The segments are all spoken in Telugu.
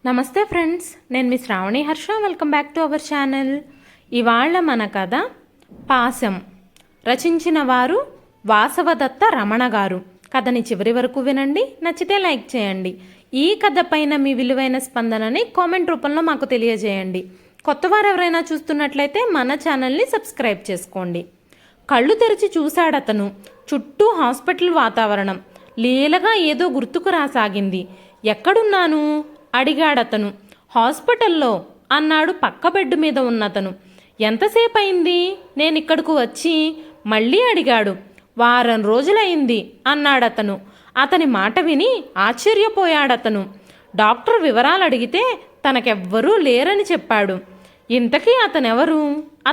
నమస్తే ఫ్రెండ్స్, నేను మీ Shravani Harsha. Welcome back to our channel. ఇవాళ మన కథ పాశం. రచించిన వారు వాసవదత్త రమణ గారు. కథని చివరి వరకు వినండి, నచ్చితే లైక్ చేయండి. ఈ కథ పైన మీ విలువైన స్పందనని కామెంట్ రూపంలో మాకు తెలియజేయండి. కొత్తవారు ఎవరైనా చూస్తున్నట్లయితే మన ఛానల్ని సబ్స్క్రైబ్ చేసుకోండి. కళ్ళు తెరిచి చూశాడతను. చుట్టూ హాస్పిటల్ వాతావరణం. లీలగా ఏదో గుర్తుకు రాసాగింది. ఎక్కడున్నాను అడిగాడతను. హాస్పిటల్లో అన్నాడు పక్క బెడ్ మీద ఉన్నతను. ఎంతసేపు అయింది నేనిక్కడకు వచ్చి? మళ్ళీ అడిగాడు. వారం రోజులైంది అన్నాడతను. అతని మాట విని ఆశ్చర్యపోయాడతను. డాక్టర్ వివరాలు అడిగితే తనకెవ్వరూ లేరని చెప్పాడు. ఇంతకీ అతనెవరు?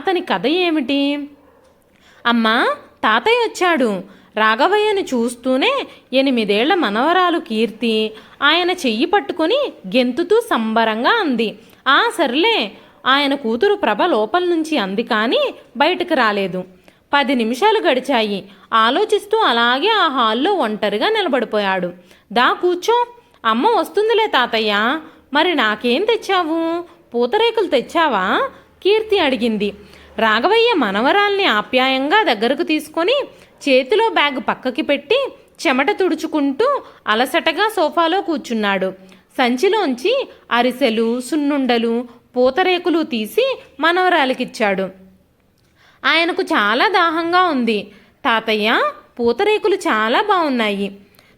అతని కథ ఏమిటి? అమ్మా, తాతయ్య వచ్చాడు. రాఘవయ్యని చూస్తూనే 8 ఏళ్ల మనవరాలు కీర్తి ఆయన చెయ్యి పట్టుకొని గెంతుతూ సంబరంగా అంది. సర్లే. ఆయన కూతురు ప్రభ లోపల నుంచి అంది, కానీ బయటకు రాలేదు. 10 నిమిషాలు గడిచాయి. ఆలోచిస్తూ అలాగే ఆ హాల్లో ఒంటరిగా నిలబడిపోయాడు. దా కూర్చో. అమ్మ వస్తుందిలే తాతయ్య. మరి నాకేం తెచ్చావు? పూతరేకులు తెచ్చావా? కీర్తి అడిగింది. రాఘవయ్య మనవరాల్ని ఆప్యాయంగా దగ్గరకు తీసుకొని చేతిలో బ్యాగ్ పక్కకి పెట్టి చెమట తుడుచుకుంటూ అలసటగా సోఫాలో కూర్చున్నాడు. సంచిలోంచి అరిసెలు, సున్నుండలు, పూతరేకులు తీసి మనవరాలికిచ్చాడు. ఆయనకు చాలా దాహంగా ఉంది. తాతయ్య, పూతరేకులు చాలా బాగున్నాయి.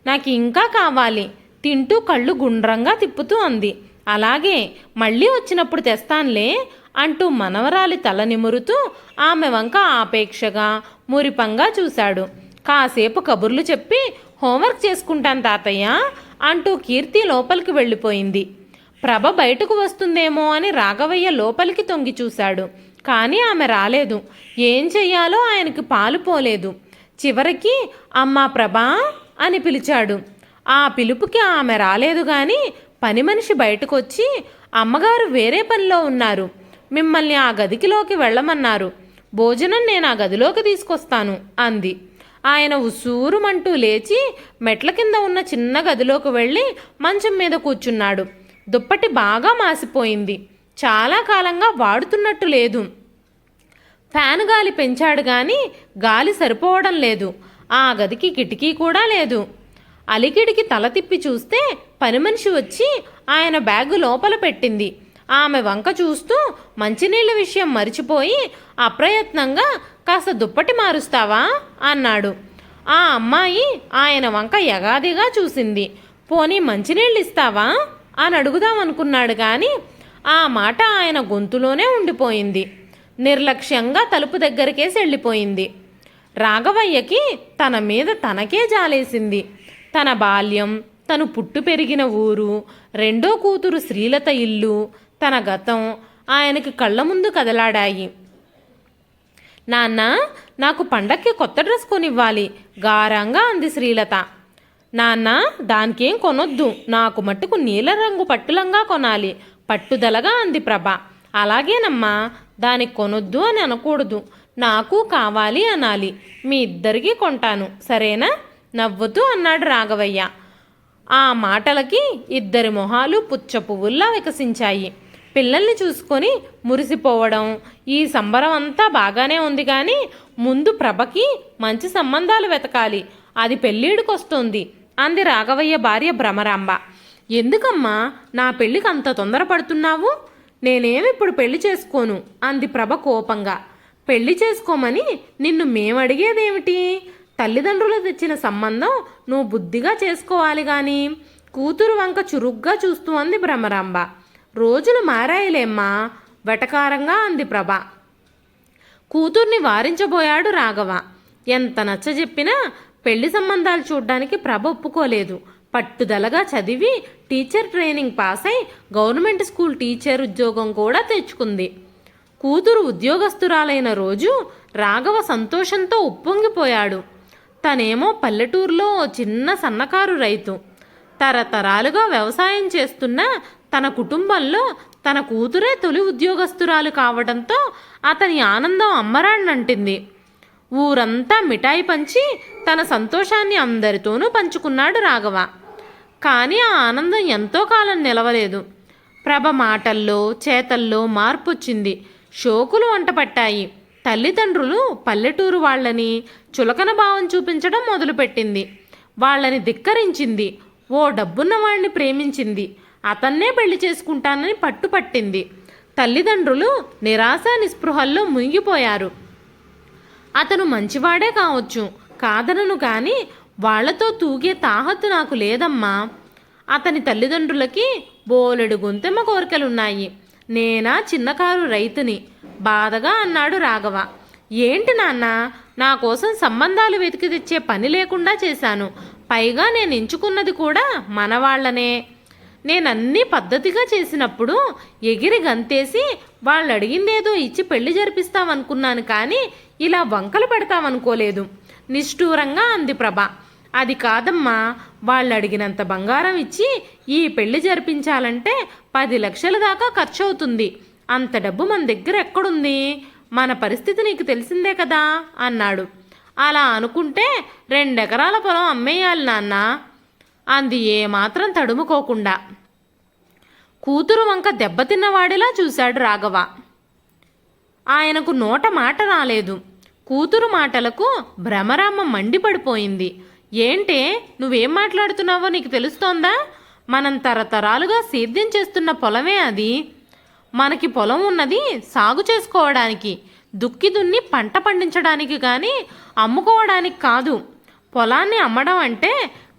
నాకు ఇంకా కావాలి తింటూ కళ్ళు గుండ్రంగా తిప్పుతూ అంది. అలాగే, మళ్ళీ వచ్చినప్పుడు తెస్తాన్లే అంటూ మనవరాలి తల నిమురుతూ ఆమె వంక ఆపేక్షగా మురిపంగా చూశాడు. కాసేపు కబుర్లు చెప్పి హోంవర్క్ చేసుకుంటాను తాతయ్య అంటూ కీర్తి లోపలికి వెళ్ళిపోయింది. ప్రభ బయటకు వస్తుందేమో అని రాఘవయ్య లోపలికి తొంగి చూశాడు. కానీ ఆమె రాలేదు. ఏం చెయ్యాలో ఆయనకి పాలు పోలేదు. చివరికి అమ్మా ప్రభా అని పిలిచాడు. ఆ పిలుపుకి ఆమె రాలేదు. కానీ పని మనిషి బయటకొచ్చి, అమ్మగారు వేరే పనిలో ఉన్నారు, మిమ్మల్ని ఆ గదికిలోకి వెళ్ళమన్నారు. భోజనం నేను ఆ గదిలోకి తీసుకొస్తాను అంది. ఆయన ఉసూరుమంటూ లేచి మెట్ల కింద ఉన్న చిన్న గదిలోకి వెళ్ళి మంచం మీద కూర్చున్నాడు. దుప్పటి బాగా మాసిపోయింది. చాలా కాలంగా వాడుతున్నట్టు లేదు. ఫ్యాన్ గాలి పెంచాడు కానీ గాలి సరిపోవడం లేదు. ఆ గదికి కిటికీ కూడా లేదు. అలికిడికి తల తిప్పి చూస్తే పని మనిషి వచ్చి ఆయన బ్యాగు లోపల పెట్టింది. ఆమె వంక చూస్తూ మంచినీళ్ళ విషయం మరిచిపోయి అప్రయత్నంగా కాస్త దుప్పటి మారుస్తావా అన్నాడు. ఆ అమ్మాయి ఆయన వంక యగాదిగా చూసింది. పోనీ మంచినీళ్ళు ఇస్తావా అని అడుగుదామనుకున్నాడు. కానీ ఆ మాట ఆయన గొంతులోనే ఉండిపోయింది. నిర్లక్ష్యంగా తలుపు దగ్గరికేసి వెళ్ళిపోయింది. రాఘవయ్యకి తన మీద తనకే జాలేసింది. తన బాల్యం, తను పుట్టు పెరిగిన ఊరు, రెండో కూతురు శ్రీలత ఇల్లు, తన గతం ఆయనకి కళ్ళ ముందు కదలాడాయి. నాన్న, నాకు పండక్కి కొత్త డ్రెస్ కొనివ్వాలి గారంగా అంది శ్రీలత. నాన్న, దానికేం కొనొద్దు, నాకు మట్టుకు నీలరంగు పట్టులంగా కొనాలి పట్టుదలగా అంది ప్రభ. అలాగేనమ్మా, దానికి కొనొద్దు అని అనకూడదు, నాకు కావాలి అనాలి. మీ ఇద్దరికీ కొంటాను, సరేనా? నవ్వుతూ అన్నాడు రాఘవయ్య. ఆ మాటలకి ఇద్దరి మొహాలు పుచ్చ పువ్వుల్లా వికసించాయి. పిల్లల్ని చూసుకొని మురిసిపోవడం, ఈ సంబరం అంతా బాగానే ఉంది. కానీ ముందు ప్రభకి మంచి సంబంధాలు వెతకాలి, అది పెళ్ళిడికొస్తుంది అంది రాఘవయ్య భార్య భ్రమరాంబ. ఎందుకమ్మా నా పెళ్ళికి అంత తొందరపడుతున్నావు? నేనేమిప్పుడు పెళ్లి చేసుకోను అంది ప్రభ కోపంగా. పెళ్లి చేసుకోమని నిన్ను మేమడిగేదేమిటి? తల్లిదండ్రులు తెచ్చిన సంబంధం నువ్వు బుద్ధిగా చేసుకోవాలి గాని కూతురు వంక చురుగ్గా చూస్తూ అంది భ్రమరాంబ. రోజులు మారాయిలేమ్మా వెటకారంగా అంది ప్రభ. కూతుర్ని వారించబోయాడు రాఘవ. ఎంత నచ్చజెప్పినా పెళ్లి సంబంధాలు చూడ్డానికి ప్రభ ఒప్పుకోలేదు. పట్టుదలగా చదివి టీచర్ ట్రైనింగ్ పాస్ అయి గవర్నమెంట్ స్కూల్ టీచర్ ఉద్యోగం కూడా తెచ్చుకుంది. కూతురు ఉద్యోగస్తురాలైన రోజు రాఘవ సంతోషంతో ఉప్పొంగిపోయాడు. తనేమో పల్లెటూరులో ఓ చిన్న సన్నకారు రైతు. తరతరాలుగా వ్యవసాయం చేస్తున్న తన కుటుంబంలో తన కూతురే తొలి ఉద్యోగస్తురాలు కావడంతో అతని ఆనందం అమ్మరాన్నంటింది. ఊరంతా మిఠాయి పంచి తన సంతోషాన్ని అందరితోనూ పంచుకున్నాడు రాఘవ. కానీ ఆ ఆనందం ఎంతో కాలం నిలవలేదు. ప్రభ మాటల్లో చేతల్లో మార్పొచ్చింది. షోకులు వంటపట్టాయి. తల్లిదండ్రులు పల్లెటూరు వాళ్ళని చులకన భావం చూపించడం మొదలుపెట్టింది. వాళ్ళని ధిక్కరించింది. ఓ డబ్బున్న వాడిని ప్రేమించింది. అతన్నే పెళ్లి చేసుకుంటానని పట్టుపట్టింది. తల్లిదండ్రులు నిరాశ నిస్పృహల్లో మునిగిపోయారు. అతను మంచివాడే కావచ్చు, కాదనను కానీ వాళ్లతో తూగే తాహతు నాకు లేదమ్మా. అతని తల్లిదండ్రులకి బోలెడు గొంతెమ్మ కోరికలున్నాయి. నేనా చిన్నకారు రైతుని, బాధగా అన్నాడు రాఘవ. ఏంటి నాన్న, నా కోసం సంబంధాలు వెతికి తెచ్చే పని లేకుండా చేశాను. పైగా నేను ఎంచుకున్నది కూడా మనవాళ్లనే. నేనన్నీ పద్ధతిగా చేసినప్పుడు ఎగిరి గంతేసి వాళ్ళు అడిగిందేదో ఇచ్చి పెళ్లి జరిపిస్తామనుకున్నాను, కానీ ఇలా వంకలు పెడతామనుకోలేదు, నిష్ఠూరంగా అంది ప్రభ. అది కాదమ్మా, వాళ్ళు అడిగినంత బంగారం ఇచ్చి ఈ పెళ్లి జరిపించాలంటే 10 లక్షల దాకా ఖర్చు అవుతుంది. అంత డబ్బు మన దగ్గర ఎక్కడుంది? మన పరిస్థితి నీకు తెలిసిందే కదా అన్నాడు. అలా అనుకుంటే 2 ఎకరాల పొలం అమ్మేయాలి నాన్న అంది ఏమాత్రం తడుముకోకుండా. కూతురు వంక దెబ్బతిన్నవాడిలా చూశాడు రాఘవ. ఆయనకు నోట మాట రాలేదు. కూతురు మాటలకు భ్రమరామ్మ మండిపడిపోయింది. ఏంటే, నువ్వేం మాట్లాడుతున్నావో నీకు తెలుస్తోందా? మనం తరతరాలుగా సేద్యం చేస్తున్న పొలమే అది. మనకి పొలం ఉన్నది సాగు చేసుకోవడానికి, దుక్కి దున్ని పంట పండించడానికి కానీ అమ్ముకోవడానికి కాదు. పొలాన్ని అమ్మడం అంటే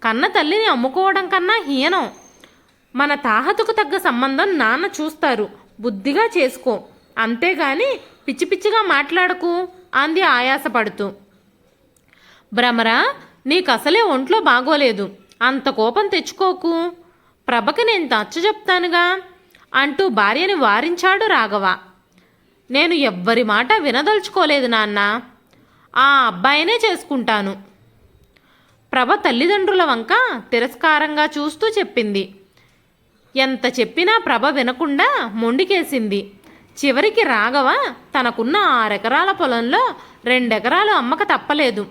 కన్న తల్లిని అమ్ముకోవడం కన్నా హీనం. మన తాహతుకు తగ్గ సంబంధం నాన్న చూస్తారు. బుద్ధిగా చేసుకో, అంతేగాని పిచ్చి పిచ్చిగా మాట్లాడకు అంది ఆయాసపడుతూ. భ్రమరా, నీకు అసలే ఒంట్లో బాగోలేదు, అంత కోపం తెచ్చుకోకు. ప్రభకి నేను నచ్చ చెప్తానుగా అంటూ భార్యని వారించాడు రాఘవ. నేను ఎవ్వరి మాట వినదలుచుకోలేదు నాన్న, ఆ అబ్బాయినే చేసుకుంటాను. ప్రభ తల్లిదండ్రుల వంక తిరస్కారంగా చూస్తూ చెప్పింది. ఎంత చెప్పినా ప్రభ వినకుండా మొండికేసింది. చివరికి రాఘవ తనకున్న 6 ఎకరాల పొలంలో 2 ఎకరాలు అమ్మక తప్పలేదు.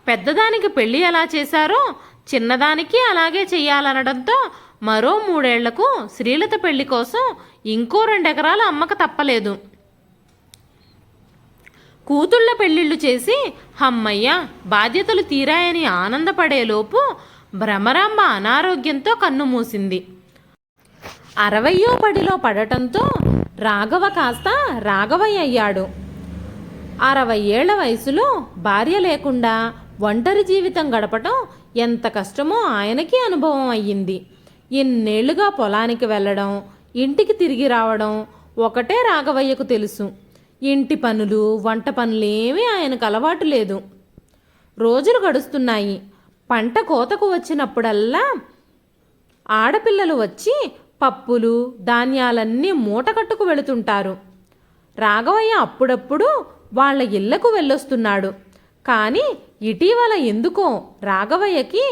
పెద్దదానికి పెళ్లి ఎలా చేశారో చిన్నదానికి అలాగే చెయ్యాలనడంతో మరో 3 ఏళ్లకు శ్రీలత పెళ్లి కోసం ఇంకో 2 ఎకరాలు అమ్మక తప్పలేదు. కూతుళ్ళ పెళ్లిళ్ళు చేసి హమ్మయ్య బాధ్యతలు తీరాయని ఆనందపడేలోపు భ్రమరాంబ అనారోగ్యంతో కన్ను మూసింది. 60వ పడిలో పడటంతో రాఘవ కాస్త రాఘవయ్య అయ్యాడు. 60 ఏళ్ల వయసులో భార్య లేకుండా ఒంటరి జీవితం గడపటం ఎంత కష్టమో ఆయనకి అనుభవం అయ్యింది. ఇన్నేళ్లుగా పొలానికి వెళ్ళడం, ఇంటికి తిరిగి రావడం ఒకటే రాఘవయ్యకు తెలుసు. ఇంటి పనులు, వంట పనులేమీ ఆయనకు అలవాటు లేదు. రోజులు గడుస్తున్నాయి. పంట కోతకు వచ్చినప్పుడల్లా ఆడపిల్లలు వచ్చి పప్పులు, ధాన్యాలన్నీ మూట కట్టుకు వెళుతుంటారు. రాఘవయ్య అప్పుడప్పుడు వాళ్ళ ఇళ్లకు వెళ్ళొస్తున్నాడు. కానీ ఇటీవల ఎందుకో రాఘవయ్యకి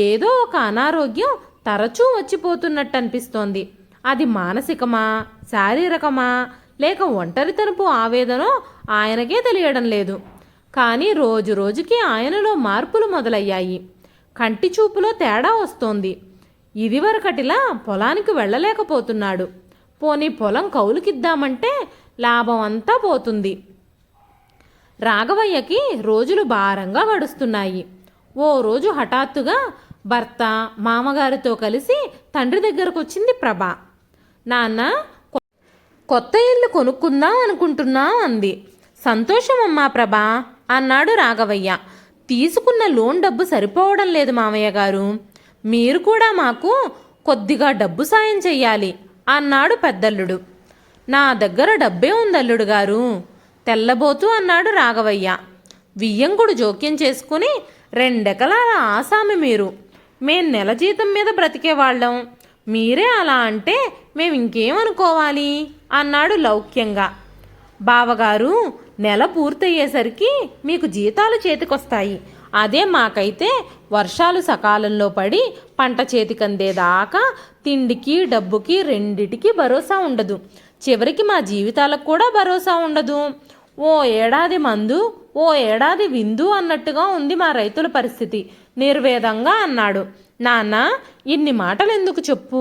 ఏదో ఒక అనారోగ్యం తరచూ వచ్చిపోతున్నట్టు అనిపిస్తోంది. అది మానసికమా, శారీరకమా, లేక ఒంటరితనపు ఆవేదనో ఆయనకే తెలియడం లేదు. కానీ రోజు రోజుకి ఆయనలో మార్పులు మొదలయ్యాయి. కంటి చూపులో తేడా వస్తోంది. ఇదివరకటిలా పొలానికి వెళ్ళలేకపోతున్నాడు. పోనీ పొలం కౌలుకిద్దామంటే లాభం అంతా పోతుంది. రాఘవయ్యకి రోజులు భారంగా గడుస్తున్నాయి. ఓ రోజు హఠాత్తుగా భర్త, మామగారితో కలిసి తండ్రి దగ్గరకు వచ్చింది ప్రభ. నాన్న, కొత్త ఇల్లు కొనుక్కుందాం అనుకుంటున్నా అంది. సంతోషమమ్మా ప్రభా అన్నాడు రాఘవయ్య. తీసుకున్న లోన్ డబ్బు సరిపోవడం లేదు మామయ్య గారు, మీరు కూడా మాకు కొద్దిగా డబ్బు సాయం చెయ్యాలి అన్నాడు పెద్దల్లుడు. నా దగ్గర డబ్బే ఉందల్లుడు గారు తెల్లబోతూ అన్నాడు రాఘవయ్య. వియ్యంకుడు జోక్యం చేసుకుని 2 ఎకరాల ఆసామి మీరు, మేం నెల జీతం మీద బ్రతికేవాళ్ళం, మీరే అలా అంటే మేం ఇంకేమనుకోవాలి అన్నాడు లౌక్యంగా. బావగారు, నెల పూర్తయ్యేసరికి మీకు జీతాలు చేతికొస్తాయి. అదే మాకైతే వర్షాలు సకాలంలో పడి పంట చేతికందేదాకా తిండికి డబ్బుకి రెండిటికి భరోసా ఉండదు. చివరికి మా జీవితాలకు కూడా భరోసా ఉండదు. ఓ ఏడాది మందు, ఓ ఏడాది విందు అన్నట్టుగా ఉంది మా రైతుల పరిస్థితి నిర్వేదంగా అన్నాడు. నాన్న, ఇన్ని మాటలు ఎందుకు చెప్పు?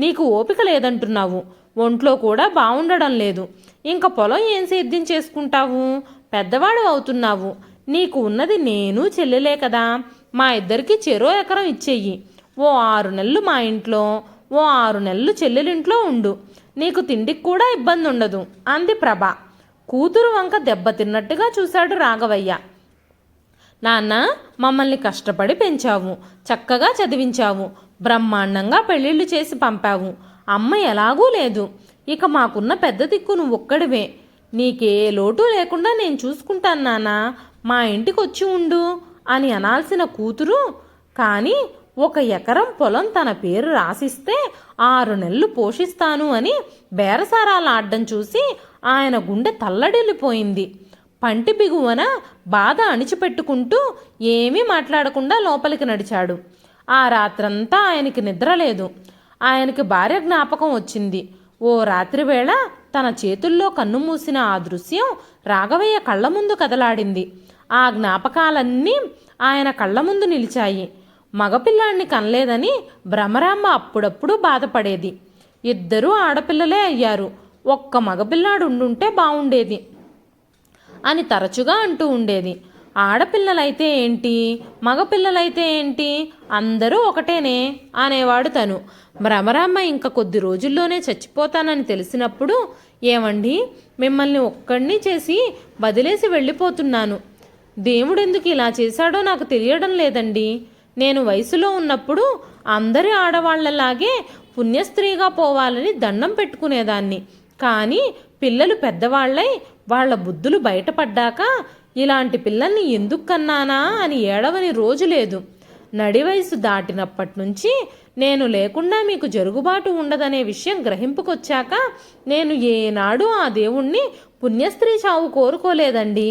నీకు ఓపిక లేదంటున్నావు, ఒంట్లో కూడా బాగుండడం లేదు. ఇంక పొలం ఏం సేద్యం చేసుకుంటావు? పెద్దవాడు అవుతున్నావు. నీకు ఉన్నది నేను చెల్లెలే కదా. మా ఇద్దరికి చెరో ఎకరం ఇచ్చేయి. ఓ 6 నెలలు మా ఇంట్లో, ఓ 6 నెలలు చెల్లెలింట్లో ఉండు. నీకు తిండికి కూడా ఇబ్బంది ఉండదు అంది ప్రభ. కూతురు వంక దెబ్బతిన్నట్టుగా చూశాడు రాఘవయ్య. నాన్న, మమ్మల్ని కష్టపడి పెంచావు, చక్కగా చదివించావు, బ్రహ్మాండంగా పెళ్ళిళ్ళు చేసి పంపావు. అమ్మ ఎలాగూ లేదు. ఇక మాకున్న పెద్ద దిక్కు నువ్వొక్కడివే. నీకే లోటు లేకుండా నేను చూసుకుంటాను నాన్న, మా ఇంటికి వచ్చి ఉండు అని అనాల్సిన కూతురు కానీ 1 ఎకరం పొలం తన పేరు రాసిస్తే 6 నెలలు పోషిస్తాను అని బేరసారాలాడ్డం చూసి ఆయన గుండె తల్లడిల్లిపోయింది. పంటి బిగువన బాధ అణిచిపెట్టుకుంటూ ఏమీ మాట్లాడకుండా లోపలికి నడిచాడు. ఆ రాత్రంతా ఆయనకి నిద్ర లేదు. ఆయనకి భార్య జ్ఞాపకం వచ్చింది. ఓ రాత్రివేళ తన చేతుల్లో కన్ను మూసిన ఆ దృశ్యం రాఘవయ్య కళ్ళ ముందు కదలాడింది. ఆ జ్ఞాపకాలన్నీ ఆయన కళ్ళ ముందు నిలిచాయి. మగపిల్లాన్ని కనలేదని భ్రమరాంబ అప్పుడప్పుడు బాధపడేది. 2 ఆడపిల్లలే అయ్యారు, ఒక్క మగపిల్లాడు ఉండుంటే బావుండేది అని తరచుగా అంటూ ఉండేది. ఆడపిల్లలైతే ఏంటి, మగపిల్లలైతే ఏంటి, అందరూ ఒకటేనే అనేవాడు తను. భ్రమరాంబ ఇంక కొద్ది రోజుల్లోనే చచ్చిపోతానని తెలిసినప్పుడు, ఏమండి, మిమ్మల్ని ఒక్కడిని చేసి వదిలేసి వెళ్ళిపోతున్నాను. దేవుడెందుకు ఇలా చేశాడో నాకు తెలియడం లేదండి. నేను వయసులో ఉన్నప్పుడు అందరి ఆడవాళ్లలాగే పుణ్యస్త్రీగా పోవాలని దండం పెట్టుకునేదాన్ని. కానీ పిల్లలు పెద్దవాళ్లై వాళ్ల బుద్ధులు బయటపడ్డాక ఇలాంటి పిల్లల్ని ఎందుకు కన్నానా అని ఏడవని రోజు లేదు. నడి వయసు దాటినప్పటి నుంచి నేను లేకుండా మీకు జరుగుబాటు ఉండదనే విషయం గ్రహింపుకొచ్చాక నేను ఏనాడు ఆ దేవుణ్ణి పుణ్యస్త్రీ చావు కోరుకోలేదండి.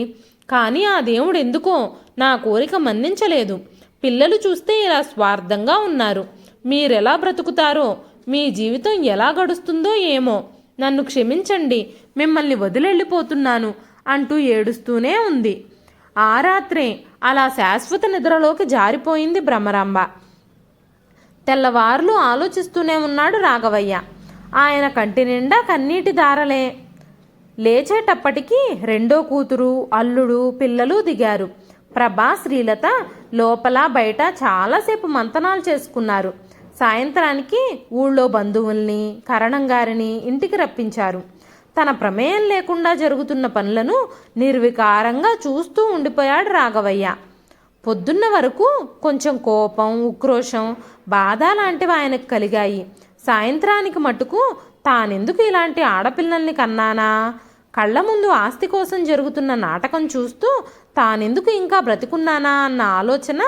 కానీ ఆ దేవుడు ఎందుకో నా కోరిక మన్నించలేదు. పిల్లలు చూస్తే ఇలా స్వార్థంగా ఉన్నారు. మీరెలా బ్రతుకుతారో, మీ జీవితం ఎలా గడుస్తుందో ఏమో. నన్ను క్షమించండి, మిమ్మల్ని వదిలెళ్ళిపోతున్నాను అంటూ ఏడుస్తూనే ఉంది. ఆ రాత్రే అలా శాశ్వత నిద్రలోకి జారిపోయింది భ్రమరాంబ. తెల్లవార్లు ఆలోచిస్తూనే ఉన్నాడు రాఘవయ్య. ఆయన కంటి నిండా కన్నీటి దారలే. లేచేటప్పటికీ 2వ కూతురు, అల్లుడు, పిల్లలు దిగారు. ప్రభా, శ్రీలత లోపల బయట చాలాసేపు మంతనాలు చేసుకున్నారు. సాయంత్రానికి ఊళ్ళో బంధువుల్ని, కరణంగారిని ఇంటికి రప్పించారు. తన ప్రమేయం లేకుండా జరుగుతున్న పనులను నిర్వికారంగా చూస్తూ ఉండిపోయాడు రాఘవయ్య. పొద్దున్న వరకు కొంచెం కోపం, ఉక్రోషం, బాధ లాంటివి ఆయనకు కలిగాయి. సాయంత్రానికి మటుకు తానెందుకు ఇలాంటి ఆడపిల్లల్ని కన్నానా, కళ్ల ముందు ఆస్తి కోసం జరుగుతున్న నాటకం చూస్తూ తానెందుకు ఇంకా బ్రతికున్నానా అన్న ఆలోచన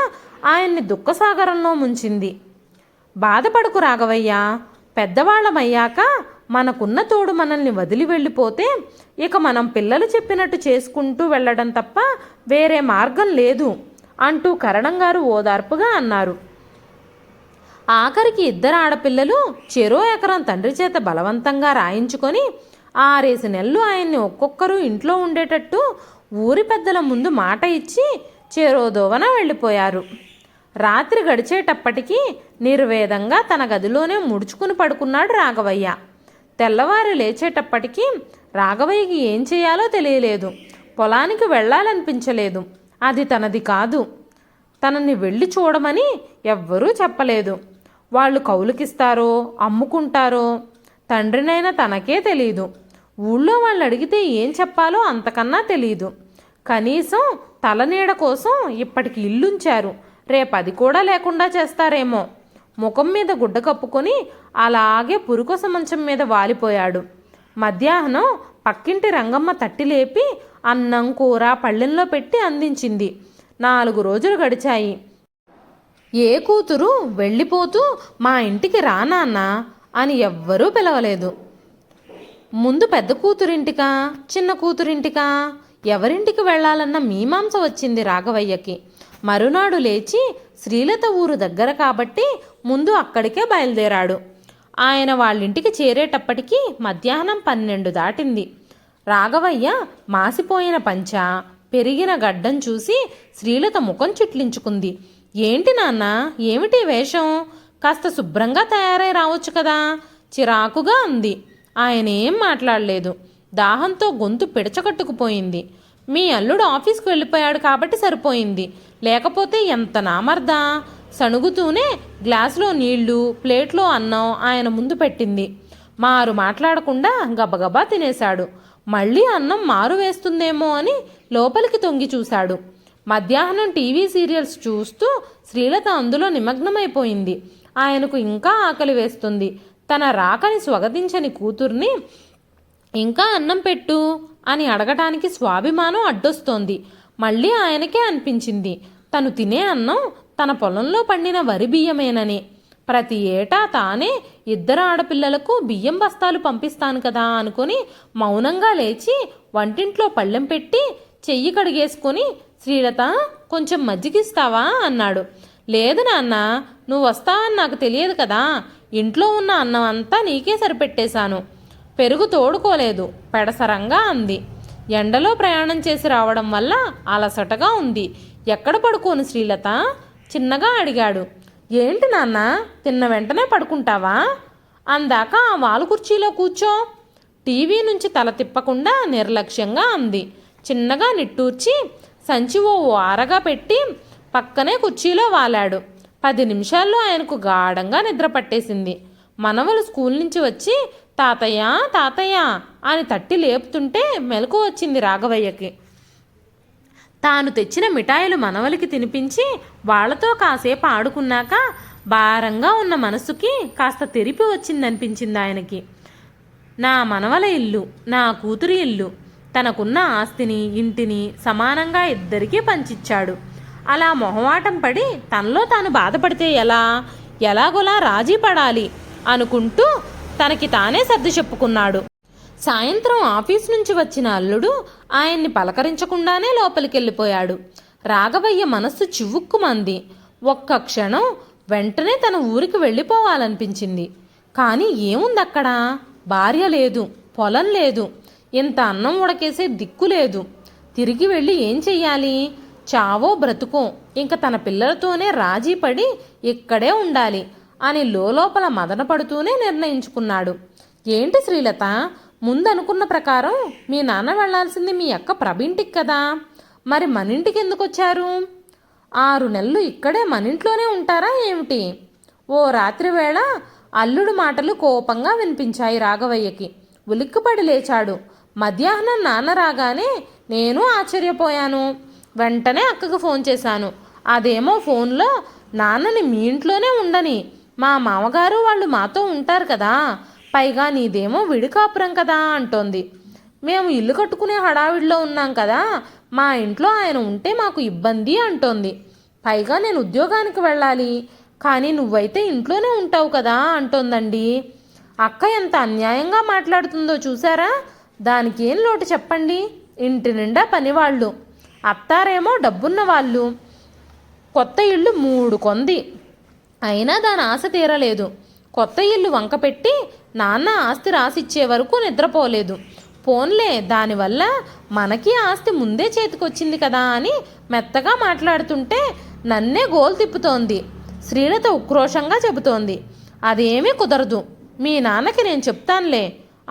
ఆయన్ని దుఃఖసాగరంలో ముంచింది. బాధపడకు రాఘవయ్య, పెద్దవాళ్ళమయ్యాక మనకున్న తోడు మనల్ని వదిలి వెళ్ళిపోతే ఇక మనం పిల్లలు చెప్పినట్టు చేసుకుంటూ వెళ్ళడం తప్ప వేరే మార్గం లేదు అంటూ కరణంగారు ఓదార్పుగా అన్నారు. ఆఖరికి 2 ఆడపిల్లలు చెరో ఎకరం తండ్రి చేత బలవంతంగా రాయించుకొని 6 నెలలు ఆయన్ని ఒక్కొక్కరు ఇంట్లో ఉండేటట్టు ఊరి పెద్దల ముందు మాట ఇచ్చి చెరోదోవన వెళ్ళిపోయారు. రాత్రి గడిచేటప్పటికీ నిర్వేదంగా తన గదిలోనే ముడుచుకుని పడుకున్నాడు రాఘవయ్య. తెల్లవారు లేచేటప్పటికీ రాఘవయ్యకి ఏం చేయాలో తెలియలేదు. పొలానికి వెళ్ళాలనిపించలేదు. అది తనది కాదు. తనని వెళ్ళి చూడమని ఎవ్వరూ చెప్పలేదు. వాళ్ళు కౌలుకిస్తారో అమ్ముకుంటారో తండ్రినైనా తనకే తెలీదు. ఊళ్ళో వాళ్ళు అడిగితే ఏం చెప్పాలో అంతకన్నా తెలీదు. కనీసం తలనీడ కోసం ఇప్పటికి ఇల్లుంచారు, రేపది కూడా లేకుండా చేస్తారేమో. ముఖం మీద గుడ్డ కప్పుకొని అలాగే పురుకొస మంచం మీద వాలిపోయాడు. మధ్యాహ్నం పక్కింటి రంగమ్మ తట్టి లేపి అన్నం కూర పళ్ళెంలో పెట్టి అందించింది. 4 రోజులు గడిచాయి. ఏ కూతురు వెళ్ళిపోతూ మా ఇంటికి రా నాన్న అని ఎవ్వరూ పిలవలేదు. ముందు పెద్ద కూతురింటికా, చిన్న కూతురింటికా, ఎవరింటికి వెళ్లాలన్న మీమాంస వచ్చింది రాఘవయ్యకి. మరునాడు లేచి శ్రీలత ఊరు దగ్గర కాబట్టి ముందు అక్కడికే బయలుదేరాడు. ఆయన వాళ్ళింటికి చేరేటప్పటికీ మధ్యాహ్నం 12 దాటింది. రాఘవయ్య మాసిపోయిన పంచ, పెరిగిన గడ్డం చూసి శ్రీలత ముఖం చిట్లించుకుంది. ఏంటి నాన్న, ఏమిటి వేషం? కాస్త శుభ్రంగా తయారై రావచ్చు కదా, చిరాకుగా అంది. ఆయన ఏం మాట్లాడలేదు. దాహంతో గొంతు పిడచకట్టుకుపోయింది. మీ అల్లుడు ఆఫీస్కి వెళ్ళిపోయాడు కాబట్టి సరిపోయింది, లేకపోతే ఎంత నామర్దా. సణుగుతూనే గ్లాసులో నీళ్లు, ప్లేట్లో అన్నం ఆయన ముందు పెట్టింది. మారు మాట్లాడకుండా గబగబా తినేశాడు. మళ్ళీ అన్నం మారు వేస్తుందేమో అని లోపలికి తొంగి చూశాడు. మధ్యాహ్నం టీవీ సీరియల్స్ చూస్తూ శ్రీలత అందులో నిమగ్నమైపోయింది. ఆయనకు ఇంకా ఆకలి వేస్తుంది. తన రాకని స్వాగతించని కూతుర్ని ఇంకా అన్నం పెట్టు అని అడగటానికి స్వాభిమానం అడ్డొస్తోంది. మళ్ళీ ఆయనకే అనిపించింది తను తినే అన్నం తన పొలంలో పండిన వరి బియ్యమేనని. ప్రతి ఏటా తానే 2 ఆడపిల్లలకు బియ్యం బస్తాలు పంపిస్తాను కదా అనుకుని మౌనంగా లేచి వంటింట్లో పళ్ళెం పెట్టి చెయ్యి కడిగేసుకుని, శ్రీలత కొంచెం మజ్జిగిస్తావా అన్నాడు. లేదు నాన్న, నువ్వు వస్తావని నాకు తెలియదు కదా, ఇంట్లో ఉన్న అన్నం అంతా నీకే సరిపెట్టేశాను. పెరుగు తోడుకోలేదు, పెడసరంగా అంది. ఎండలో ప్రయాణం చేసి రావడం వల్ల అలసటగా ఉంది. ఎక్కడ పడుకోను శ్రీలత? చిన్నగా అడిగాడు. ఏంటి నాన్న, తిన్న వెంటనే పడుకుంటావా? అందాక ఆ వాలు కుర్చీలో కూర్చో. టీవీ నుంచి తల తిప్పకుండా నిర్లక్ష్యంగా అంది. చిన్నగా నిట్టూర్చి సంచి ఓ ఆరగా పెట్టి పక్కనే కుర్చీలో వాలాడు. 10 నిమిషాల్లో ఆయనకు గాఢంగా నిద్ర పట్టేసింది. మనవలు స్కూల్ నుంచి వచ్చి తాతయ్య తాతయ్య అని తట్టి లేపుతుంటే మెలకు వచ్చింది రాఘవయ్యకి. తాను తెచ్చిన మిఠాయిలు మనవలికి తినిపించి వాళ్లతో కాసేపు ఆడుకున్నాక భారంగా ఉన్న మనసుకి కాస్త తెరిపి వచ్చిందనిపించింది ఆయనకి. నా మనవల ఇల్లు, నా కూతురి ఇల్లు, తనకున్న ఆస్తిని ఇంటిని సమానంగా ఇద్దరికీ పంచిచ్చాడు. అలా మొహమాటం పడి తనలో తాను బాధపడితే ఎలాగోలా రాజీ పడాలి అనుకుంటూ తనకి తానే సర్ది చెప్పుకున్నాడు. సాయంత్రం ఆఫీస్ నుంచి వచ్చిన అల్లుడు ఆయన్ని పలకరించకుండానే లోపలికెళ్ళిపోయాడు. రాఘవయ్య మనస్సు చివుక్కుమంది. ఒక్క క్షణం వెంటనే తన ఊరికి వెళ్ళిపోవాలనిపించింది. కానీ ఏముందక్కడ? భార్య లేదు, పొలం లేదు, ఇంత అన్నం ఉడకేసే దిక్కు లేదు. తిరిగి వెళ్ళి ఏం చెయ్యాలి? చావో బ్రతుకో ఇంక తన పిల్లలతోనే రాజీ పడి ఇక్కడే ఉండాలి అని లోపల మదన పడుతూనే నిర్ణయించుకున్నాడు. ఏంటి శ్రీలత, ముందనుకున్న ప్రకారం మీ నాన్న వెళ్లాల్సింది మీ అక్క ప్రభింటికి కదా, మరి మనింటికి ఎందుకు వచ్చారు? 6 నెలలు ఇక్కడే మనింట్లోనే ఉంటారా ఏమిటి? ఓ రాత్రి వేళ అల్లుడు మాటలు కోపంగా వినిపించాయి రాఘవయ్యకి. ఉలిక్కిపడి లేచాడు. మధ్యాహ్నం నాన్న రాగానే నేను ఆశ్చర్యపోయాను. వెంటనే అక్కకు ఫోన్ చేశాను. అదేమో ఫోన్లో నాన్నని మీ ఇంట్లోనే ఉండని, మా మామగారు వాళ్ళు మాతో ఉంటారు కదా, పైగా నీదేమో విడికాపురం కదా అంటోంది. మేము ఇల్లు కట్టుకునే హడావిడిలో ఉన్నాం కదా, మా ఇంట్లో ఆయన ఉంటే మాకు ఇబ్బంది అంటోంది. పైగా నేను ఉద్యోగానికి వెళ్ళాలి, కానీ నువ్వైతే ఇంట్లోనే ఉంటావు కదా అంటోందండి. అక్క ఎంత అన్యాయంగా మాట్లాడుతుందో చూసారా? దానికి ఏం లోటు చెప్పండి? ఇంటి నిండా పనివాళ్ళు, అత్తారేమో డబ్బున్న వాళ్ళు, కొత్త ఇల్లు 3 కొంది, అయినా దాని ఆశ తీరలేదు. కొత్త ఇల్లు వంకపెట్టి నాన్న ఆస్తి రాసిచ్చే వరకు నిద్రపోలేదు. పోన్లే, దానివల్ల మనకి ఆస్తి ముందే చేతికొచ్చింది కదా అని మెత్తగా మాట్లాడుతుంటే నన్నే గోలు తిప్పుతోంది. శ్రీలత ఉక్రోషంగా చెబుతోంది. అదేమీ కుదరదు, మీ నాన్నకి నేను చెప్తానులే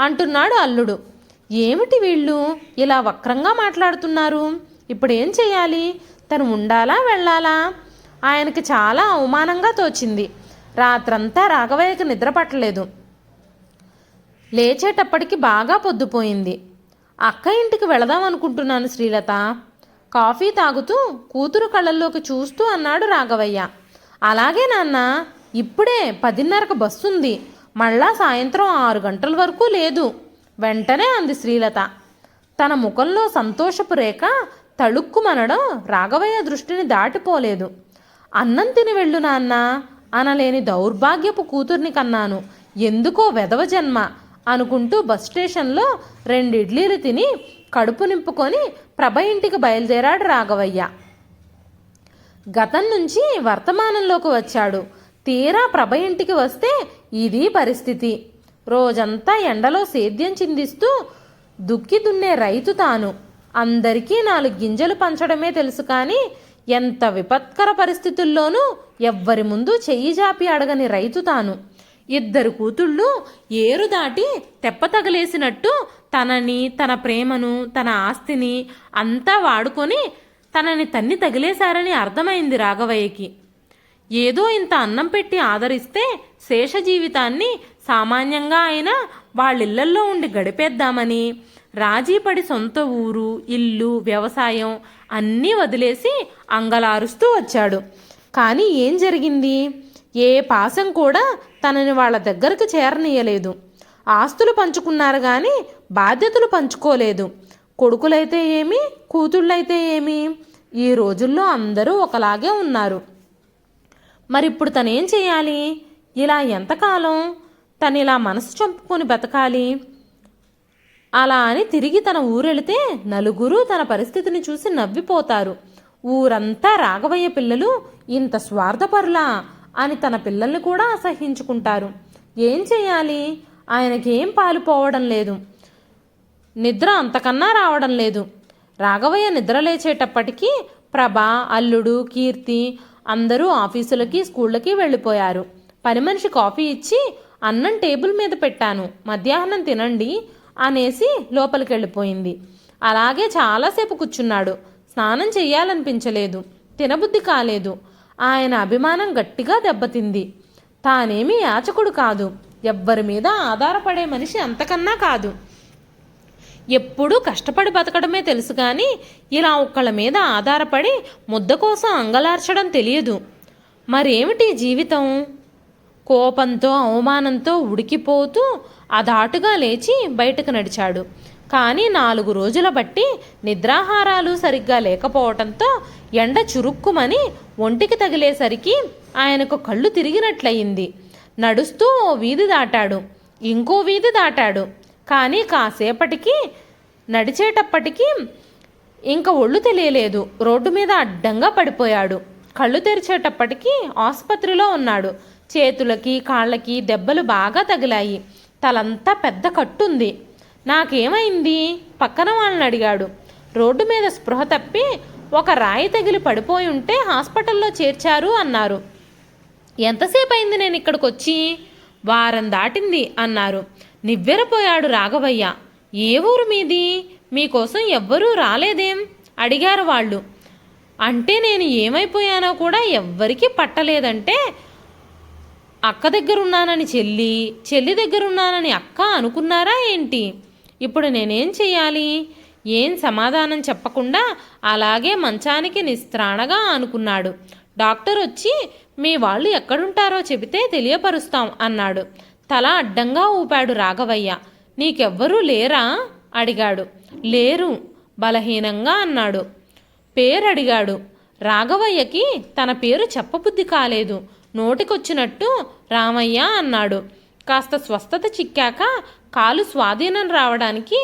అంటున్నాడు అల్లుడు. ఏమిటి వీళ్ళు ఇలా వక్రంగా మాట్లాడుతున్నారు? ఇప్పుడేం చెయ్యాలి? తను ఉండాలా వెళ్ళాలా? ఆయనకి చాలా అవమానంగా తోచింది. రాత్రంతా రాఘవయ్యకి నిద్ర పట్టలేదు. లేచేటప్పటికి బాగా పొద్దుపోయింది. అక్క ఇంటికి వెళదాం అనుకుంటున్నాను శ్రీలత, కాఫీ తాగుతూ కూతురు కళ్ళల్లోకి చూస్తూ అన్నాడు రాఘవయ్య. అలాగే నాన్న, ఇప్పుడే 10:30కు బస్సుంది, మళ్ళా సాయంత్రం 6 గంటల వరకు లేదు వెంటనే అంది శ్రీలత. తన ముఖంలో సంతోషపు రేఖ తళుక్కుమనడం రాఘవయ్య దృష్టిని దాటిపోలేదు. అన్నం తిని వెళ్ళు నాన్న అనలేని దౌర్భాగ్యపు కూతుర్ని కన్నాను, ఎందుకో వెధవ జన్మ అనుకుంటూ బస్ స్టేషన్లో 2 ఇడ్లీలు తిని కడుపు నింపుకొని ప్రభ ఇంటికి బయలుదేరాడు రాఘవయ్య. గతం నుంచి వర్తమానంలోకి వచ్చాడు. తీరా ప్రభ ఇంటికి వస్తే ఇది పరిస్థితి. రోజంతా ఎండలో సేద్యం చిందిస్తూ దుక్కి దున్నే రైతు తాను. అందరికీ 4 గింజలు పంచడమే తెలుసు కానీ ఎంత విపత్కర పరిస్థితుల్లోనూ ఎవ్వరి ముందు చెయ్యి జాపి అడగని రైతు తాను. 2 కూతుళ్ళు ఏరు దాటి తెప్ప తగలేసినట్టు తనని, తన ప్రేమను, తన ఆస్తిని అంతా వాడుకొని తనని తన్ని తగిలేశారని అర్థమైంది రాఘవయ్యకి. ఏదో ఇంత అన్నం పెట్టి ఆదరిస్తే శేష జీవితాన్ని సామాన్యంగా అయినా వాళ్ళిళ్లల్లో ఉండి గడిపేద్దామని రాజీపడి సొంత ఊరు, ఇల్లు, వ్యవసాయం అన్నీ వదిలేసి అంగలారుస్తూ వచ్చాడు. కానీ ఏం జరిగింది? ఏ పాశం కూడా తనని వాళ్ళ దగ్గరకు చేరనీయలేదు. ఆస్తులు పంచుకున్నారు కానీ బాధ్యతలు పంచుకోలేదు. కొడుకులైతే ఏమి, కూతుళ్ళైతే ఏమి, ఈ రోజుల్లో అందరూ ఒకలాగే ఉన్నారు. మరిప్పుడు తనేం చేయాలి? ఇలా ఎంతకాలం తను ఇలా మనసు చంపుకొని బతకాలి? అలా అని తిరిగి తన ఊరెళితే నలుగురు తన పరిస్థితిని చూసి నవ్విపోతారు. ఊరంతా రాఘవయ్య పిల్లలు ఇంత స్వార్థపరులా అని తన పిల్లల్ని కూడా అసహించుకుంటారు. ఏం చేయాలి? ఆయనకేం పాలుపోవడం లేదు, నిద్ర అంతకన్నా రావడం లేదు. రాఘవయ్య నిద్ర లేచేటప్పటికీ ప్రభ, అల్లుడు, కీర్తి అందరూ ఆఫీసులకి, స్కూళ్ళకి వెళ్ళిపోయారు. పని మనిషి కాఫీ ఇచ్చి అన్నం టేబుల్ మీద పెట్టాను, మధ్యాహ్నం తినండి అనేసి లోపలికి వెళ్ళిపోయింది. అలాగే చాలాసేపు కూర్చున్నాడు. స్నానం చెయ్యాలనిపించలేదు, తినబుద్ధి కాలేదు. ఆయన అభిమానం గట్టిగా దెబ్బతింది. తానేమీ యాచకుడు కాదు, ఎవ్వరి మీద ఆధారపడే మనిషి అంతకన్నా కాదు. ఎప్పుడూ కష్టపడి బతకడమే తెలుసు కానీ ఇలా ఒక్కళ్ళ మీద ఆధారపడి ముద్ద కోసం అంగలార్చడం తెలియదు. మరేమిటి జీవితం? కోపంతో, అవమానంతో ఉడికిపోతూ అదాటుగా లేచి బయటకు నడిచాడు. కానీ 4 రోజుల బట్టి నిద్రాహారాలు సరిగ్గా లేకపోవటంతో ఎండ చురుక్కుమని ఒంటికి తగిలేసరికి ఆయనకు కళ్ళు తిరిగినట్లయింది. నడుస్తూ ఓ వీధి దాటాడు, ఇంకో వీధి దాటాడు. కానీ కాసేపటికి నడిచేటప్పటికీ ఇంకా ఒళ్ళు తెలియలేదు. రోడ్డు మీద అడ్డంగా పడిపోయాడు. కళ్ళు తెరిచేటప్పటికీ ఆసుపత్రిలో ఉన్నాడు. చేతులకి, కాళ్ళకి దెబ్బలు బాగా తగిలాయి. తలంతా పెద్ద కట్టుంది. నాకేమైంది? పక్కన వాళ్ళని అడిగాడు. రోడ్డు మీద స్పృహ తప్పి ఒక రాయి తగిలి పడిపోయి ఉంటే హాస్పిటల్లో చేర్చారు అన్నారు. ఎంతసేపు అయింది నేను ఇక్కడికి వచ్చి? వారం దాటింది అన్నారు. నివ్వెరపోయాడు రాఘవయ్య. ఏ ఊరు మీది? మీకోసం ఎవ్వరూ రాలేదేం అడిగారు వాళ్ళు. అంటే నేను ఏమైపోయానో కూడా ఎవ్వరికీ పట్టలేదంటే అక్క దగ్గరున్నానని చెల్లి, చెల్లి దగ్గరున్నానని అక్క అనుకున్నారా ఏంటి? ఇప్పుడు నేనేం చెయ్యాలి? ఏం సమాధానం చెప్పకుండా అలాగే మంచానికి నిస్త్రాణగా అనుకున్నాడు. డాక్టర్ వచ్చి మీ వాళ్ళు ఎక్కడుంటారో చెబితే తెలియపరుస్తాం అన్నాడు. తల అడ్డంగా ఊపాడు రాఘవయ్య. నీకెవ్వరూ లేరా అడిగాడు. లేరు బలహీనంగా అన్నాడు. పేరు అడిగాడు. రాఘవయ్యకి తన పేరు చెప్పబుద్ధి కాలేదు. నోటికొచ్చినట్టు రామయ్య అన్నాడు. కాస్త స్వస్థత చిక్కాక కాలు స్వాధీనం రావడానికి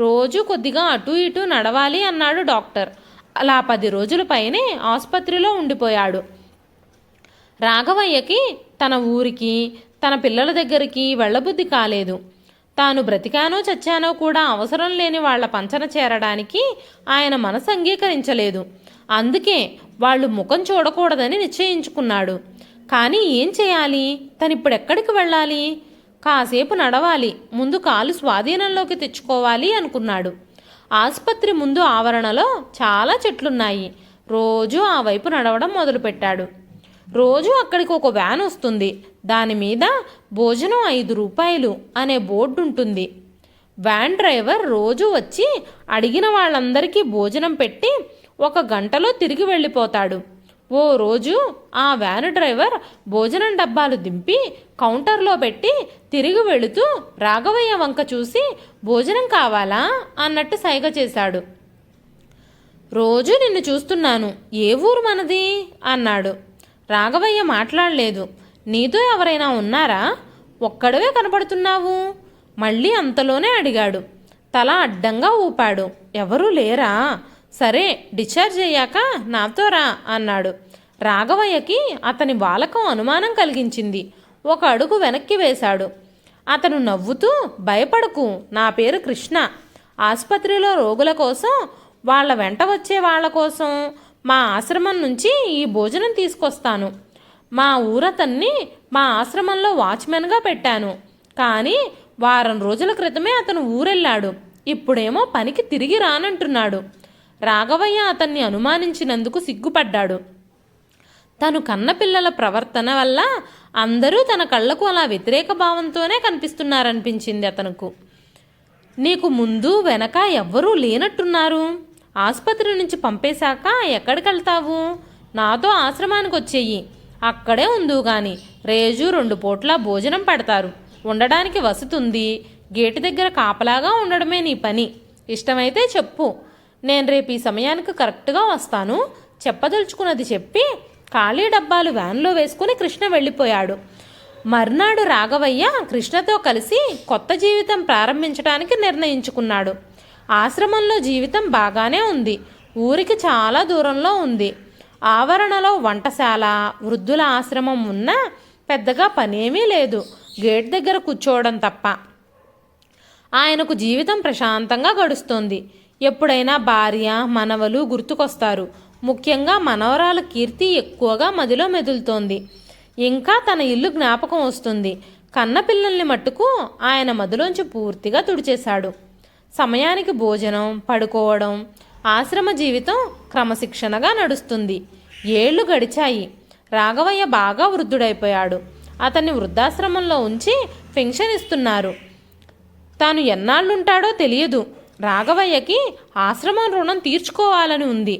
రోజు కొద్దిగా అటు ఇటు నడవాలి అన్నాడు డాక్టర్. అలా 10 రోజుల పైనే ఆసుపత్రిలో ఉండిపోయాడు. రాఘవయ్యకి తన ఊరికి, తన పిల్లల దగ్గరికి వెళ్ళబుద్ధి కాలేదు. తాను బ్రతికానో చచ్చానో కూడా అవసరం లేని వాళ్ల పంచన చేరడానికి ఆయన మనసు అంగీకరించలేదు. అందుకే వాళ్ళు ముఖం చూడకూడదని నిశ్చయించుకున్నాడు. కానీ ఏం చేయాలి? తనిప్పుడు ఎక్కడికి వెళ్ళాలి? కాసేపు నడవాలి, ముందు కాలు స్వాధీనంలోకి తెచ్చుకోవాలి అనుకున్నాడు. ఆసుపత్రి ముందు ఆవరణలో చాలా చెట్లున్నాయి. రోజు ఆ వైపు నడవడం మొదలుపెట్టాడు. రోజు అక్కడికి ఒక వ్యాన్ వస్తుంది. దాని మీద భోజనం 5 రూపాయలు అనే బోర్డు ఉంటుంది. వ్యాన్ డ్రైవర్ రోజు వచ్చి అడిగిన వాళ్ళందరికీ భోజనం పెట్టి 1 గంటలో తిరిగి వెళ్ళిపోతాడు. ఓ రోజు ఆ వ్యాన్ డ్రైవర్ భోజనం డబ్బాలు దింపి కౌంటర్లో పెట్టి తిరిగి వెళుతూ రాఘవయ్య వంక చూసి భోజనం కావాలా అన్నట్టు సైగ చేశాడు. రోజు నిన్ను చూస్తున్నాను, ఏ ఊరు మనది అన్నాడు. రాఘవయ్య మాట్లాడలేదు. నీతో ఎవరైనా ఉన్నారా? ఒక్కడవే కనపడుతున్నావు. మళ్ళీ అంతలోనే అడిగాడు. తల అడ్డంగా ఊపాడు. ఎవరూ లేరా? సరే, డిశ్చార్జ్ అయ్యాక నాతో రా అన్నాడు. రాఘవయ్యకి అతని వాలకం అనుమానం కలిగించింది. 1 అడుగు వెనక్కి వేశాడు. అతను నవ్వుతూ, భయపడకు, నా పేరు కృష్ణ. ఆసుపత్రిలో రోగుల కోసం, వాళ్ళ వెంట వచ్చే వాళ్ళ కోసం, మా ఆశ్రమం నుంచి ఈ భోజనం తీసుకొస్తాను. మా ఊరతన్ని మా ఆశ్రమంలో వాచ్మెన్గా పెట్టాను. కానీ వారం రోజుల క్రితమే అతను ఊరెళ్ళాడు. ఇప్పుడేమో పనికి తిరిగి రానంటున్నాడు. రాఘవయ్య అతన్ని అనుమానించినందుకు సిగ్గుపడ్డాడు. తను కన్నపిల్లల ప్రవర్తన వల్ల అందరూ తన కళ్ళకు అలా వ్యతిరేక భావంతోనే కనిపిస్తున్నారనిపించింది అతనుకు. నీకు ముందు వెనక ఎవ్వరూ లేనట్టున్నారు. ఆసుపత్రి నుంచి పంపేశాక ఎక్కడికి వెళ్తావు? నాతో ఆశ్రమానికి వచ్చేయి. అక్కడే ఉందువు గాని రోజు 2 పూట్ల భోజనం పెడతారు. ఉండడానికి వసతుంది. గేటు దగ్గర కాపలాగా ఉండడమే నీ పని. ఇష్టమైతే చెప్పు. నేను రేపు ఈ సమయానికి కరెక్ట్గా వస్తాను. చెప్పదలుచుకున్నది చెప్పి ఖాళీ డబ్బాలు వ్యాన్లో వేసుకుని కృష్ణ వెళ్ళిపోయాడు. మర్నాడు రాఘవయ్య కృష్ణతో కలిసి కొత్త జీవితం ప్రారంభించడానికి నిర్ణయించుకున్నాడు. ఆశ్రమంలో జీవితం బాగానే ఉంది. ఊరికి చాలా దూరంలో ఉంది. ఆవరణలో వంటశాల, వృద్ధుల ఆశ్రమం ఉన్నా పెద్దగా పనేమీ లేదు. గేట్ దగ్గర కూర్చోవడం తప్ప. ఆయనకు జీవితం ప్రశాంతంగా గడుస్తోంది. ఎప్పుడైనా భార్య, మనవలు గుర్తుకొస్తారు. ముఖ్యంగా మనవరాలు కీర్తి ఎక్కువగా మదిలో మెదులుతోంది. ఇంకా తన ఇల్లు జ్ఞాపకం వస్తుంది. కన్నపిల్లల్ని మట్టుకు ఆయన మదిలోంచి పూర్తిగా తుడిచేశాడు. సమయానికి భోజనం, పడుకోవడం, ఆశ్రమ జీవితం క్రమశిక్షణగా నడుస్తుంది. ఏళ్లు గడిచాయి. రాఘవయ్య బాగా వృద్ధుడైపోయాడు. అతన్ని వృద్ధాశ్రమంలో ఉంచి పెన్షన్ ఇస్తున్నారు. తాను ఎన్నాళ్ళుంటాడో తెలియదు. రాఘవయ్యకి ఆశ్రమం రుణం తీర్చుకోవాలని ఉంది.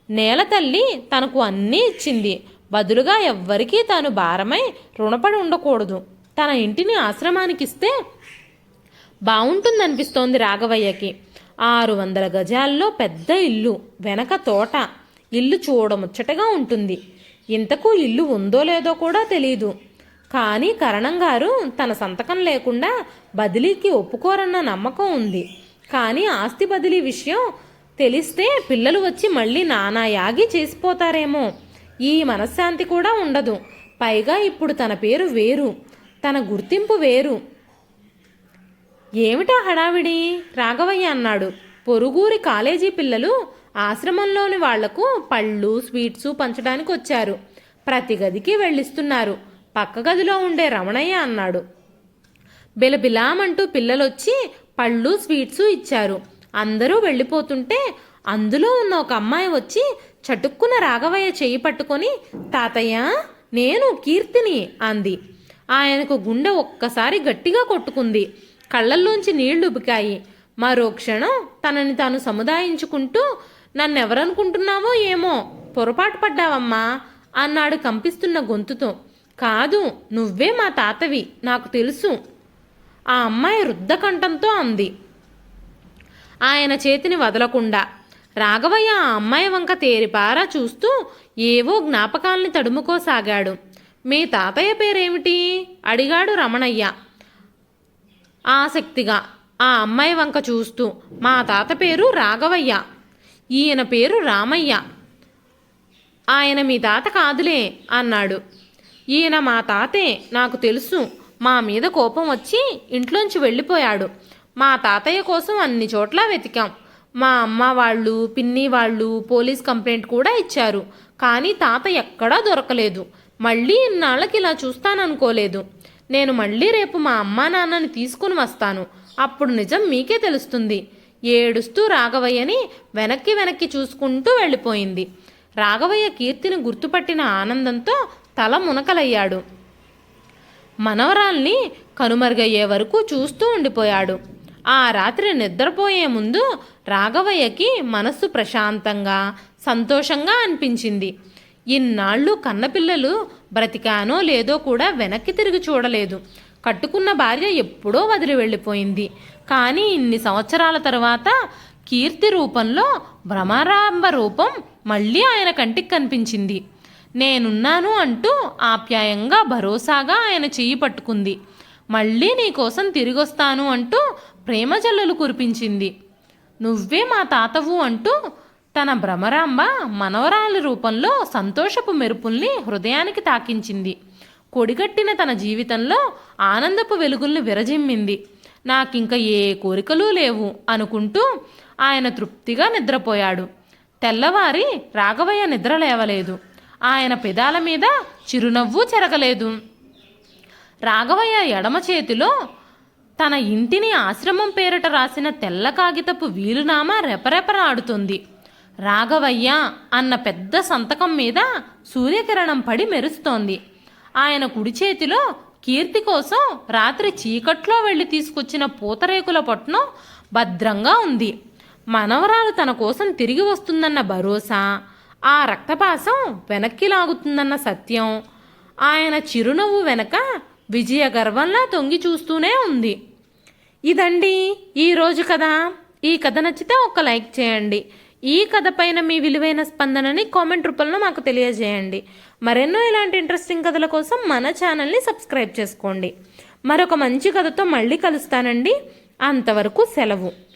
నేల తల్లి తనకు అన్నీ ఇచ్చింది. బదులుగా ఎవ్వరికీ తాను భారమై రుణపడి ఉండకూడదు. తన ఇంటిని ఆశ్రమానికి ఇస్తే బాగుంటుందనిపిస్తోంది రాఘవయ్యకి. 600 గజాల్లో పెద్ద ఇల్లు, వెనక తోట. ఇల్లు చూడముచ్చటగా ఉంటుంది. ఇంతకు ఇల్లు ఉందో లేదో కూడా తెలీదు. కానీ కరణం గారు తన సంతకం లేకుండా బదిలీకి ఒప్పుకోరన్న నమ్మకం ఉంది. కానీ ఆస్తి బదిలీ విషయం తెలిస్తే పిల్లలు వచ్చి మళ్ళీ నానా యాగి చేసిపోతారేమో. ఈ మనశ్శాంతి కూడా ఉండదు. పైగా ఇప్పుడు తన పేరు వేరు, తన గుర్తింపు వేరు. ఏమిటా హడావిడి? రాఘవయ్య అన్నాడు. పొరుగురి కాలేజీ పిల్లలు ఆశ్రమంలోని వాళ్లకు పళ్ళు, స్వీట్సు పంచడానికి వచ్చారు. ప్రతి గదికి వెళ్ళిస్తున్నారు. పక్క గదిలో ఉండే రమణయ్య అన్నాడు. బిలబిలామంటూ పిల్లలొచ్చి పళ్ళు, స్వీట్సు ఇచ్చారు. అందరూ వెళ్ళిపోతుంటే అందులో ఉన్న ఒక అమ్మాయి వచ్చి చటుక్కున రాఘవయ్య చెయ్యి పట్టుకొని, తాతయ్య, నేను కీర్తిని అంది. ఆయనకు గుండె ఒక్కసారి గట్టిగా కొట్టుకుంది. కళ్ళల్లోంచి నీళ్లు ఉబికాయి. మరో క్షణం తనని తాను సముదాయించుకుంటూ, నన్నెవరనుకుంటున్నావో ఏమో, పొరపాటు పడ్డావమ్మా అన్నాడు కంపిస్తున్న గొంతుతో. కాదు, నువ్వే మా తాతవి, నాకు తెలుసు ఆ అమ్మాయి రుద్ధకంఠంతో అంది. ఆయన చేతిని వదలకుండా రాఘవయ్య ఆ అమ్మాయి వంక తేరిపారా చూస్తూ ఏవో జ్ఞాపకాల్ని తడుముకోసాగాడు. మీ తాతయ్య పేరేమిటి అడిగాడు రమణయ్య ఆసక్తిగా ఆ అమ్మాయి వంక చూస్తూ. మా తాత పేరు రాఘవయ్య, ఈయన పేరు రామయ్య. ఆయన మీ తాత కాదులే అన్నాడు. ఈయన మా తాతే, నాకు తెలుసు. మా మీద కోపం వచ్చి ఇంట్లోంచి వెళ్ళిపోయాడు. మా తాతయ్య కోసం అన్ని చోట్ల వెతికాం. మా అమ్మ వాళ్ళు, పిన్ని వాళ్ళు పోలీస్ కంప్లైంట్ కూడా ఇచ్చారు. కానీ తాత ఎక్కడా దొరకలేదు. మళ్ళీ ఇన్నాళ్ళకి ఇలా చూస్తాననుకోలేదు. నేను మళ్ళీ రేపు మా అమ్మా నాన్నని తీసుకుని వస్తాను. అప్పుడు నిజం మీకే తెలుస్తుంది. ఏడుస్తూ రాఘవయ్యని వెనక్కి వెనక్కి చూసుకుంటూ వెళ్ళిపోయింది. రాఘవయ్య కీర్తిని గుర్తుపట్టిన ఆనందంతో తల మునకలయ్యాడు. మనవరాల్ని కనుమరుగయ్యే వరకు చూస్తూ ఉండిపోయాడు. ఆ రాత్రి నిద్రపోయే ముందు రాఘవయ్యకి మనస్సు ప్రశాంతంగా, సంతోషంగా అనిపించింది. ఇన్నాళ్ళు కన్నపిల్లలు బ్రతికానో లేదో కూడా వెనక్కి తిరిగి చూడలేదు. కట్టుకున్న భార్య ఎప్పుడో వదిలి వెళ్ళిపోయింది. కానీ ఇన్ని సంవత్సరాల తర్వాత కీర్తి రూపంలో భ్రమరాంబ రూపం మళ్ళీ ఆయన కంటికి కనిపించింది. నేనున్నాను అంటూ ఆప్యాయంగా, భరోసాగా ఆయన చెయ్యి పట్టుకుంది. మళ్ళీ నీకోసం తిరిగొస్తాను అంటూ ప్రేమ జల్లులు కురిపించింది. నువ్వే మా తాతవు అంటూ తన భ్రమరాంబ మనవరాలి రూపంలో సంతోషపు మెరుపుల్ని హృదయానికి తాకించింది. కొడిగట్టిన తన జీవితంలో ఆనందపు వెలుగుల్ని విరజిమ్మింది. నాకింక ఏ కోరికలు లేవు అనుకుంటూ ఆయన తృప్తిగా నిద్రపోయాడు. తెల్లవారి రాఘవయ్య నిద్ర లేవలేదు. ఆయన పెదాల మీద చిరునవ్వు చెరగలేదు. రాఘవయ్య ఎడమ చేతిలో తన ఇంటిని ఆశ్రమం పేరిట రాసిన తెల్ల కాగితపు వీలునామా రెపరెపలాడుతుంది. రాఘవయ్య అన్న పెద్ద సంతకం మీద సూర్యకిరణం పడి మెరుస్తోంది. ఆయన కుడి చేతిలో కీర్తి కోసం రాత్రి చీకట్లో వెళ్ళి తీసుకొచ్చిన పూతరేకుల పొట్నం భద్రంగా ఉంది. మనవరాలు తన కోసం తిరిగి వస్తుందన్న భరోసా, ఆ రక్తపాసం వెనక్కి లాగుతుందన్న సత్యం ఆయన చిరునవ్వు వెనక విజయ గర్వంలా తొంగి చూస్తూనే ఉంది. ఇదండి ఈరోజు కథ. ఈ కథ నచ్చితే ఒక లైక్ చేయండి. ఈ కథ పైన మీ విలువైన స్పందనని కామెంట్ రూపంలో మాకు తెలియజేయండి. మరెన్నో ఇలాంటి ఇంట్రెస్టింగ్ కథల కోసం మన ఛానల్ని సబ్స్క్రైబ్ చేసుకోండి. మరొక మంచి కథతో మళ్ళీ కలుస్తానండి. అంతవరకు సెలవు.